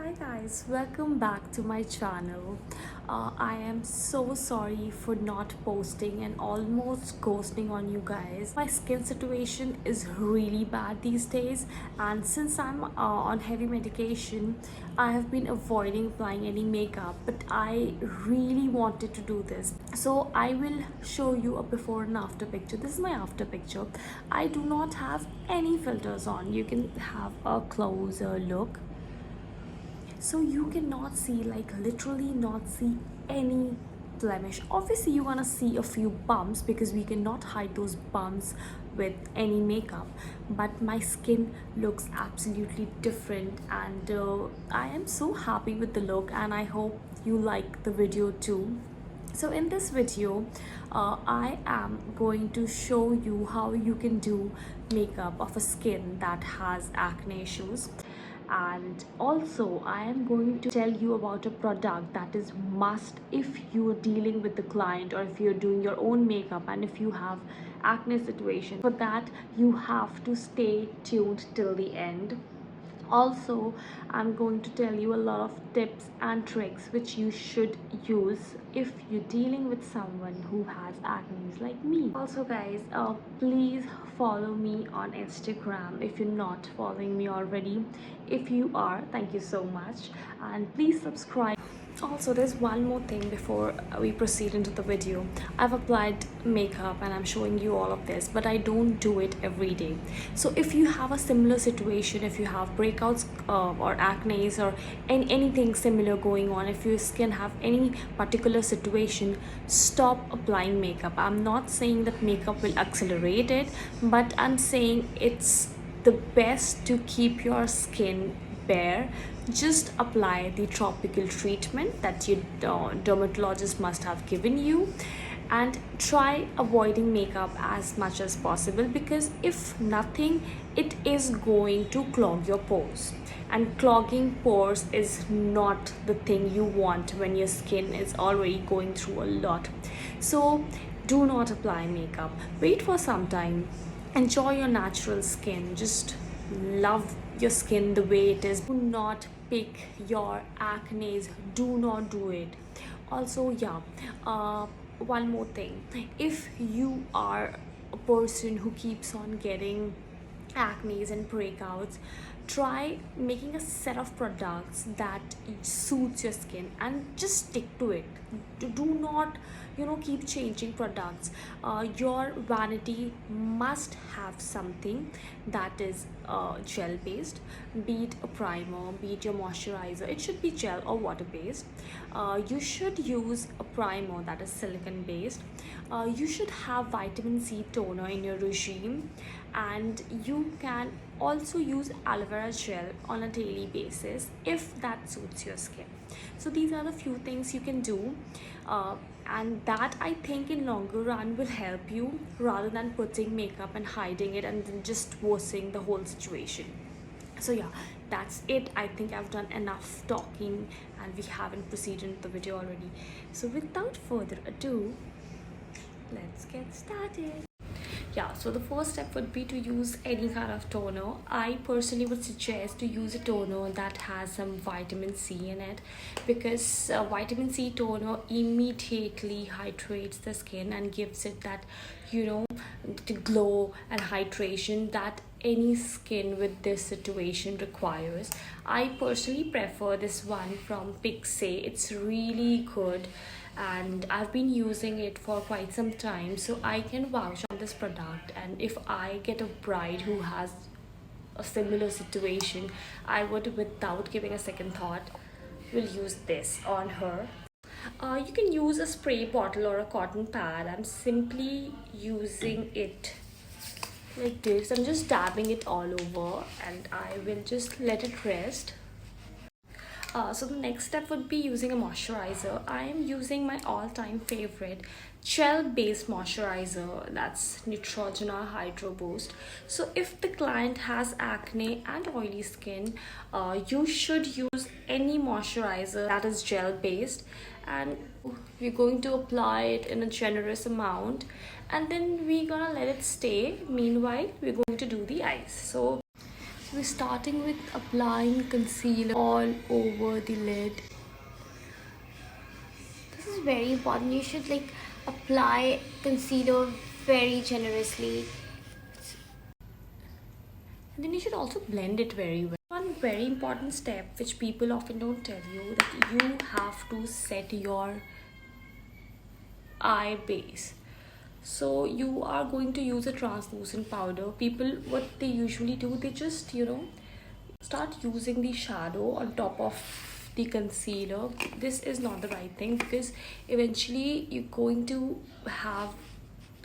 Hi guys, welcome back to my channel. I am so sorry for not posting and almost ghosting on you guys. My skin situation is really bad these days, and since I'm on heavy medication, I have been avoiding applying any makeup, but I really wanted to do this. So I will show you a before and after picture. This is my after picture. I do not have any filters on. You can have a closer look, so you cannot see, like literally not see any blemish. Obviously you're gonna see a few bumps because we cannot hide those bumps with any makeup, but my skin looks absolutely different, and I am so happy with the look, and I hope you like the video too. So in this video, I am going to show you how you can do makeup of a skin that has acne issues, and also I am going to tell you about a product that is must if you're dealing with the client, or if you're doing your own makeup and if you have acne situation. For that you have to stay tuned till the end. Also, I'm going to tell you a lot of tips and tricks which you should use if you're dealing with someone who has acne like me. Also guys, please follow me on Instagram if you're not following me already. If you are, thank you so much, and please subscribe. Also, there's one more thing before we proceed into the video. I've applied makeup and I'm showing you all of this, but I don't do it every day. So if you have a similar situation, if you have breakouts or acne or anything similar going on, if your skin have any particular situation, stop applying makeup. I'm not saying that makeup will accelerate it, but I'm saying it's the best to keep your skin bare. Just apply the topical treatment that your dermatologist must have given you, and try avoiding makeup as much as possible, because if nothing, it is going to clog your pores, and clogging pores is not the thing you want when your skin is already going through a lot. So do not apply makeup. Wait for some time, enjoy your natural skin, just love your skin the way it is. Do not pick your acne, do not do it. Also, yeah, one more thing, if you are a person who keeps on getting acne and breakouts, try making a set of products that suits your skin and just stick to it. Do not keep changing products. Your vanity must have something that is gel based, be it a primer, be it your moisturizer. It should be gel or water based. You should use a primer that is silicone based. You should have vitamin C toner in your regime, and you can also use aloe vera gel on a daily basis if that suits your skin. So these are the few things you can do, and that I think in longer run will help you, rather than putting makeup and hiding it and then just worsening the whole situation. So yeah, that's it. I think I've done enough talking and we haven't proceeded into the video already. So without further ado, let's get started. Yeah, so the first step would be to use any kind of toner. I personally would suggest to use a toner that has some vitamin C in it, because vitamin C toner immediately hydrates the skin and gives it that the glow and hydration that any skin with this situation requires. I personally prefer this one from Pixie. It's really good and I've been using it for quite some time, so I can vouch on this product. And if I get a bride who has a similar situation, I would, without giving a second thought, will use this on her. You can use a spray bottle or a cotton pad. I'm simply using it like this. I'm just dabbing it all over and I will just let it rest. So the next step would be using a moisturizer. I am using my all-time favorite gel-based moisturizer, that's Neutrogena Hydro Boost. So if the client has acne and oily skin, you should use any moisturizer that is gel-based, and we're going to apply it in a generous amount, and then we're gonna let it stay. Meanwhile, we're going to do the eyes. So So we're starting with applying concealer all over the lid. This is very important. You should like apply concealer very generously. And then you should also blend it very well. One very important step which people often don't tell you, that you have to set your eye base. So you are going to use a translucent powder. People, what they usually do, they just start using the shadow on top of the concealer. This is not the right thing, because eventually you're going to have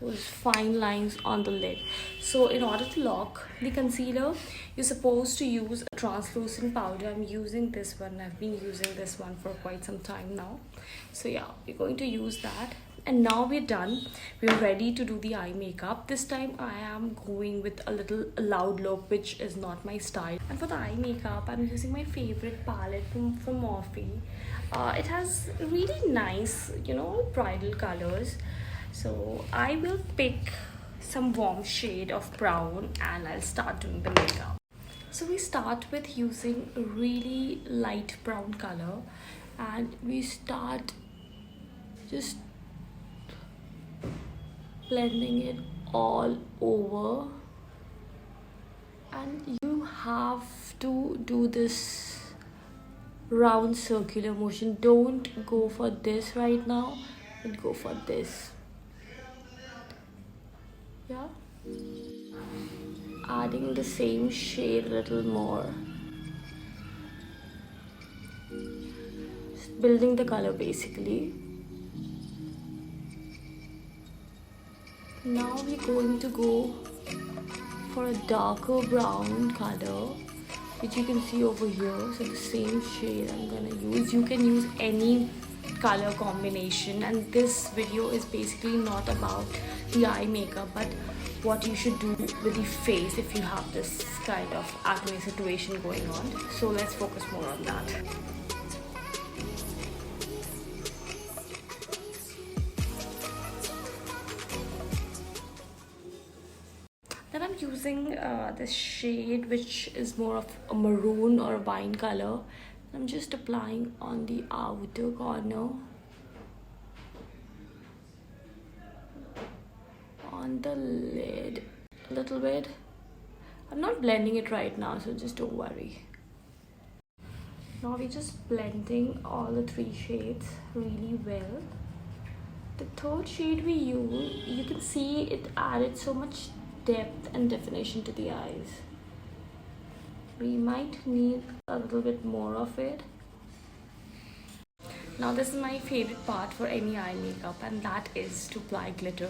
those fine lines on the lid. So in order to lock the concealer, you're supposed to use a translucent powder. I'm using this one. I've been using this one for quite some time now. So yeah, we're going to use that. And now we're done. We're ready to do the eye makeup. This time I am going with a little loud look, which is not my style. And for the eye makeup, I'm using my favorite palette from Morphe. It has really nice, bridal colors. So I will pick some warm shade of brown and I'll start doing the makeup. So we start with using a really light brown color, and we start just blending it all over. And you have to do this round circular motion. Don't go for this right now, but go for this. Yeah, adding the same shade a little more, just building the color basically. Now we're going to go for a darker brown color, which you can see over here. So the same shade I'm gonna use. You can use any color combination, and this video is basically not about the eye makeup, but what you should do with the face if you have this kind of acne situation going on. So let's focus more on that. Then I'm using this shade, which is more of a maroon or a wine color. I'm just applying on the outer corner, on the lid a little bit. I'm not blending it right now, so just don't worry. Now we're just blending all the three shades really well. The third shade we use, you can see it added so much depth and definition to the eyes. We might need a little bit more of it. Now this is my favorite part for any eye makeup, and that is to apply glitter.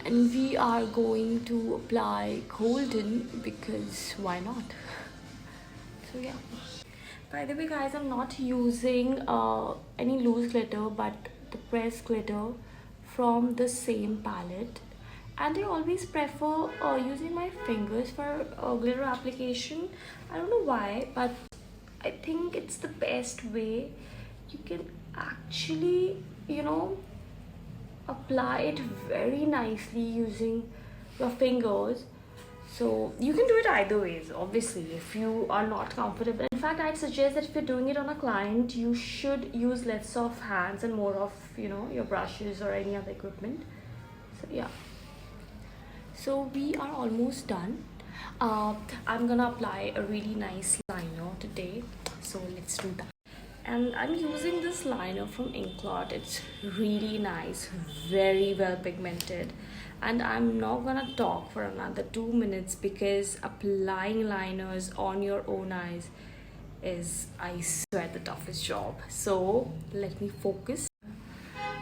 And we are going to apply golden, because why not? So yeah. By the way guys, I'm not using any loose glitter, but the pressed glitter from the same palette. And I always prefer using my fingers for glitter application. I don't know why, but I think it's the best way. You can actually, apply it very nicely using your fingers. So you can do it either ways, obviously, if you are not comfortable. In fact, I'd suggest that if you're doing it on a client, you should use less of hands and more of, your brushes or any other equipment. So yeah. So we are almost done. I'm gonna apply a really nice liner today, so let's do that. And I'm using this liner from Inklot. It's really nice, very well pigmented. And I'm not gonna talk for another 2 minutes, because applying liners on your own eyes is, I swear, the toughest job. So let me focus.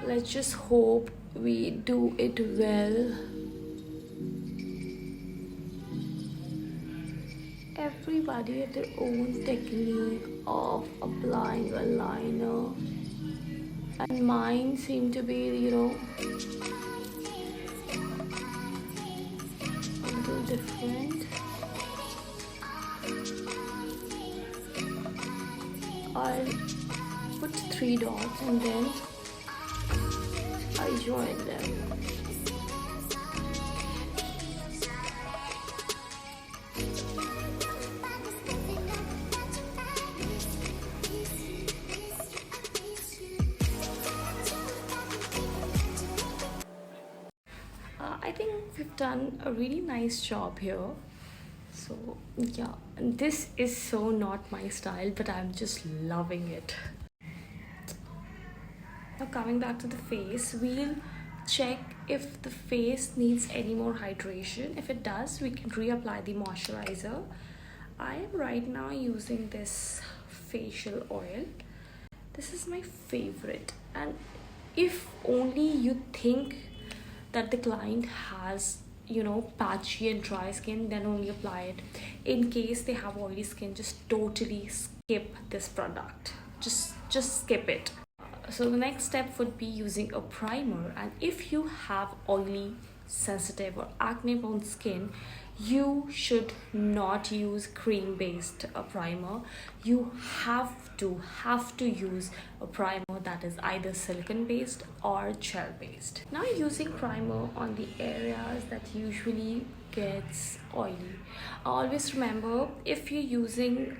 Let's just hope we do it well. Everybody have their own technique of applying a liner, and mine seem to be, a little different. I'll put 3 dots and then I join them. we've done a really nice job here. So yeah, and this is so not my style, but I'm just loving it. Now coming back to the face, we'll check if the face needs any more hydration. If it does, we can reapply the moisturizer. I am right now using this facial oil. This is my favorite, and if only you think that the client has, you know, patchy and dry skin, then only apply it. In case they have oily skin, just totally skip this product. Just skip it. So the next step would be using a primer, and if you have oily, sensitive or acne prone skin, you should not use cream based primer. You have to use a primer that is either silicone based or gel based. Now using primer on the areas that usually gets oily, always remember, if you're using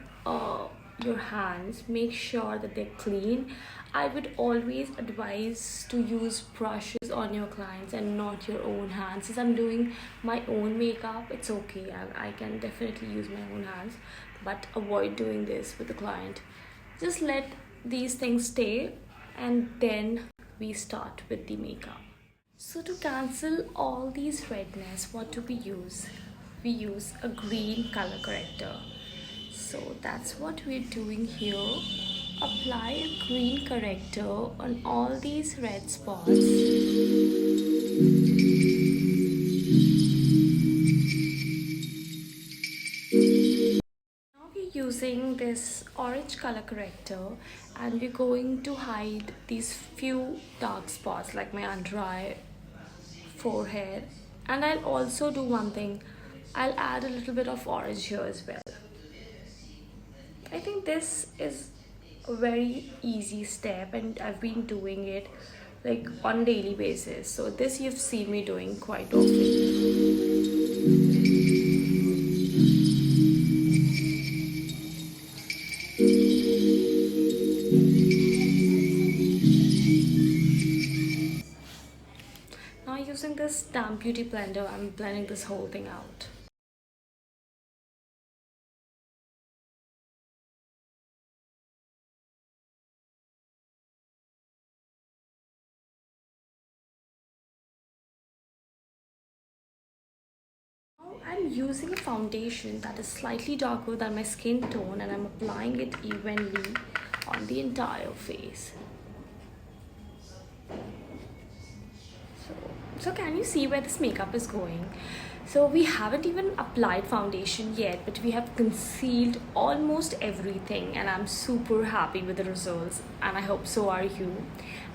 your hands, make sure that they're clean. I would always advise to use brushes on your clients and not your own hands. Since I'm doing my own makeup, it's okay, I can definitely use my own hands, but avoid doing this with the client. Just let these things stay, and then we start with the makeup. So to cancel all these redness, what do we use? We use a green color corrector. So that's what we're doing here. Apply a green corrector on all these red spots. Now we're using this orange color corrector, and we're going to hide these few dark spots like my under eye, forehead, and I'll also do one thing. I'll add a little bit of orange here as well. I think this is a very easy step, and I've been doing it like on a daily basis. So this you've seen me doing quite often. Now using this damp beauty blender, I'm blending this whole thing out. I'm using a foundation that is slightly darker than my skin tone, and I'm applying it evenly on the entire face. So can you see where this makeup is going? So we haven't even applied foundation yet, but we have concealed almost everything, and I'm super happy with the results, and I hope so are you.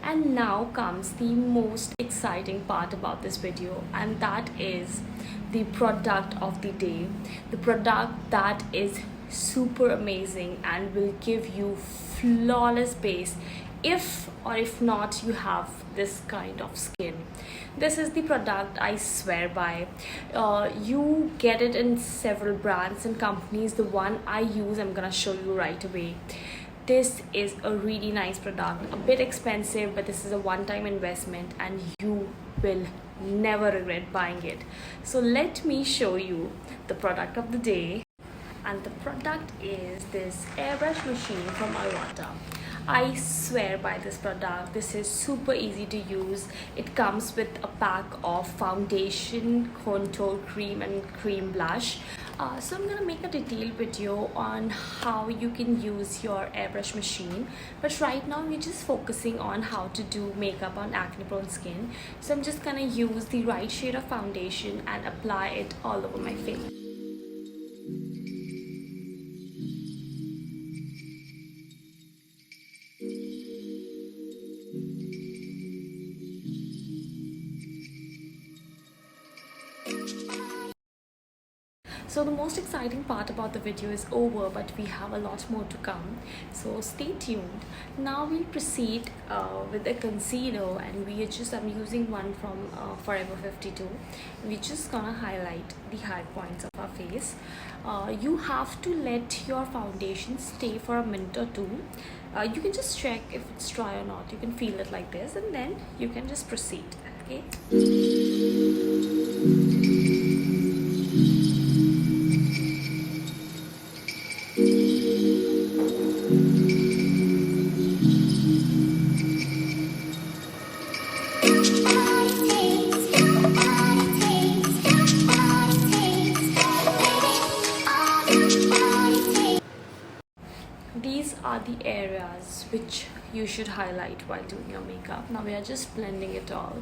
And now comes the most exciting part about this video, and that is the product of the day. The product that is super amazing and will give you flawless base if or if not you have this kind of skin. This is the product I swear by. You get it in several brands and companies. The one I use, I'm gonna show you right away. This is a really nice product, a bit expensive, but this is a one-time investment and you will never regret buying it. So let me show you the product of the day, and the product is this airbrush machine from Iwata. I swear by this product. This is super easy to use. It comes with a pack of foundation, contour cream and cream blush. So I'm gonna make a detailed video on how you can use your airbrush machine, but right now we're just focusing on how to do makeup on acne prone skin. So I'm just gonna use the right shade of foundation and apply it all over my face. So the most exciting part about the video is over, but we have a lot more to come, so stay tuned. Now we'll proceed with a concealer, and I'm using one from Forever 52. We're just gonna highlight the high points of our face. You have to let your foundation stay for a minute or two. You can just check if it's dry or not. You can feel it like this, and then you can just proceed. Okay. these are the areas which you should highlight while doing your makeup. Now we are just blending it all.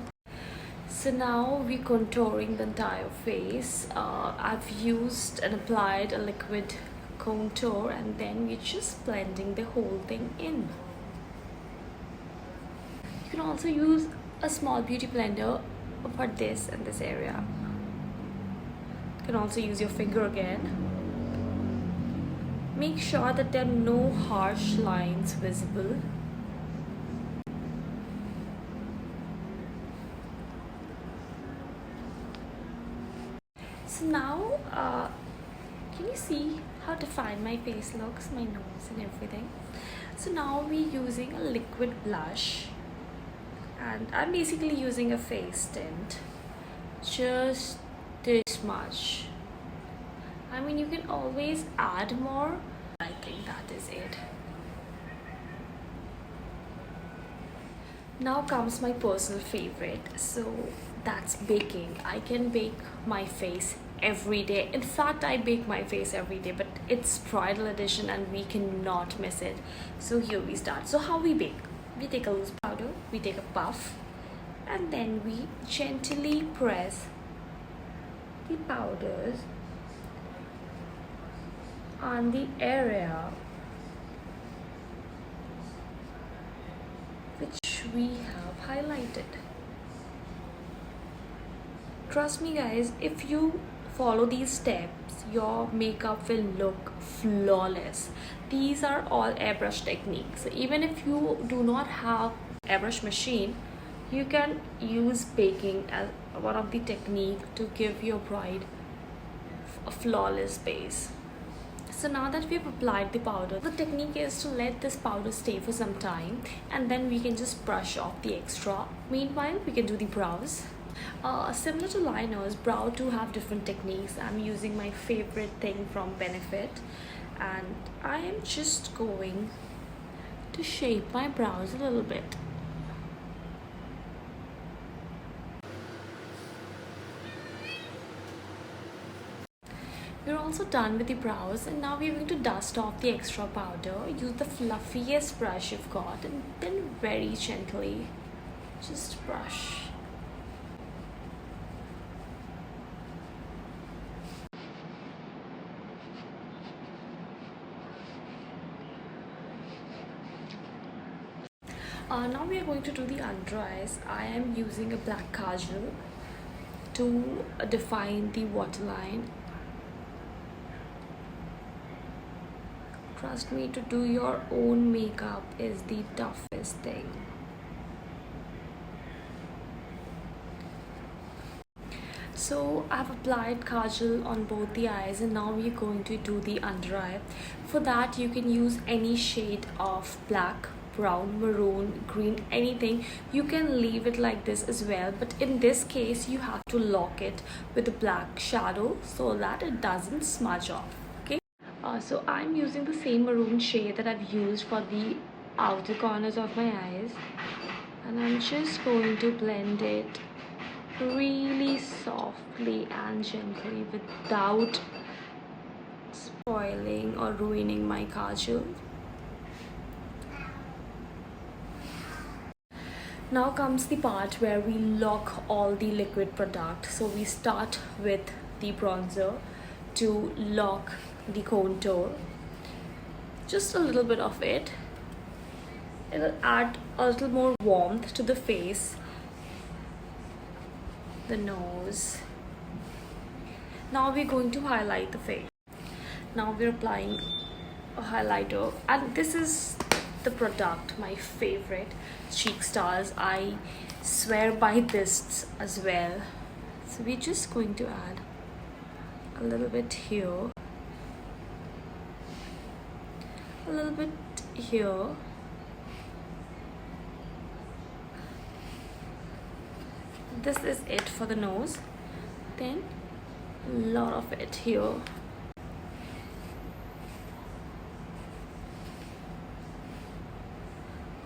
So now we're contouring the entire face. I've used and applied a liquid contour, and then we're just blending the whole thing in. You can also use a small beauty blender for this and this area. You can also use your finger again. Make sure that there are no harsh lines visible. So now, can you see how defined my face looks, my nose and everything? So now we're using a liquid blush, and I'm basically using a face tint, just this much. I mean, you can always add more. I think that is it. Now comes my personal favorite, so that's baking. I can bake my face every day. In fact, I bake my face every day, but it's bridal edition and we cannot miss it. So here we start. So how we bake? We take a loose powder, we take a puff, and then we gently press the powders on the area which we have highlighted. Trust me guys, if you follow these steps, your makeup will look flawless. These are all airbrush techniques. Even if you do not have airbrush machine, you can use baking as one of the technique to give your bride a flawless base. So now that we've applied the powder, the technique is to let this powder stay for some time, and then we can just brush off the extra. Meanwhile, we can do the brows. Similar to liners, brow too have different techniques. I'm using my favorite thing from Benefit, and I am just going to shape my brows a little bit. We're also done with the brows, and now we're going to dust off the extra powder. Use the fluffiest brush you've got, and then very gently just brush. Now we are going to do the under eyes. I am using a black kajal to define the waterline. Trust me, to do your own makeup is the toughest thing. So I've applied kajal on both the eyes, and now we're going to do the under eye. For that, you can use any shade of black, brown, maroon, green, anything. You can leave it like this as well, but in this case you have to lock it with a black shadow so that it doesn't smudge off. Okay, so I'm using the same maroon shade that I've used for the outer corners of my eyes, and I'm just going to blend it really softly and gently without spoiling or ruining my kajal. Now comes the part where we lock all the liquid product. So we start with the bronzer to lock the contour. Just a little bit of it. It'll add a little more warmth to the face, the nose. Now we're going to highlight the face. Now we're applying a highlighter, and this is the product, my favorite, Cheek Stars. I swear by this as well. So we're just going to add a little bit here, a little bit here, this is it for the nose, then a lot of it here.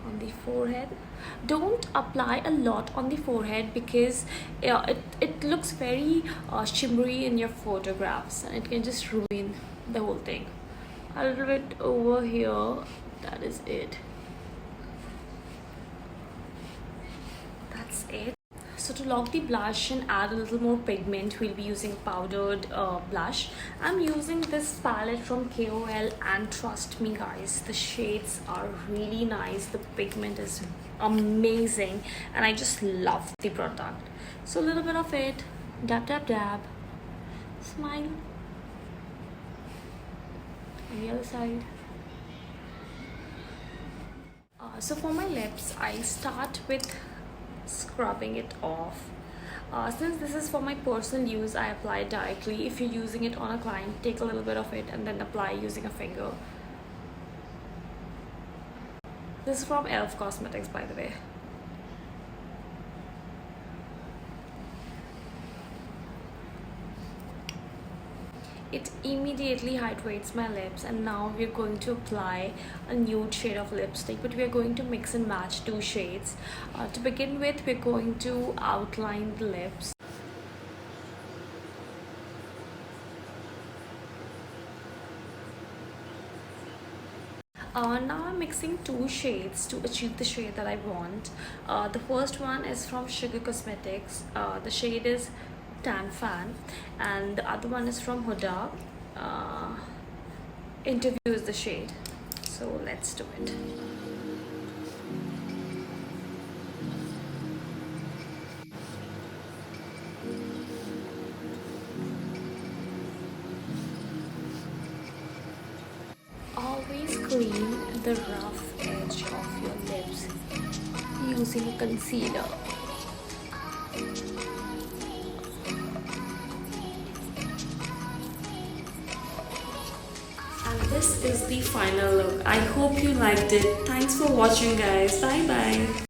On the forehead, don't apply a lot on the forehead because it looks very shimmery in your photographs, and it can just ruin the whole thing. a little bit over here. That is it. That's it. So to lock the blush and add a little more pigment, we'll be using powdered blush. I'm using this palette from KOL, and trust me guys, the shades are really nice. The pigment is amazing and I just love the product. So a little bit of it, dab dab dab, smile. On the other side. So for my lips, I start with scrubbing it off. Since this is for my personal use, I apply it directly. If you're using it on a client, take a little bit of it and then apply using a finger. This is from Elf Cosmetics, by the way. It immediately hydrates my lips, and now we're going to apply a nude shade of lipstick, but we're going to mix and match two shades. To begin with, we're going to outline the lips. Now I'm mixing two shades to achieve the shade that I want. The first one is from Sugar Cosmetics. The shade is Tan Fan, and the other one is from Huda. Interview is the shade. So let's do it. Always clean the rough edge of your lips using a concealer. And this is the final look. I hope you liked it. Thanks for watching guys. Bye bye.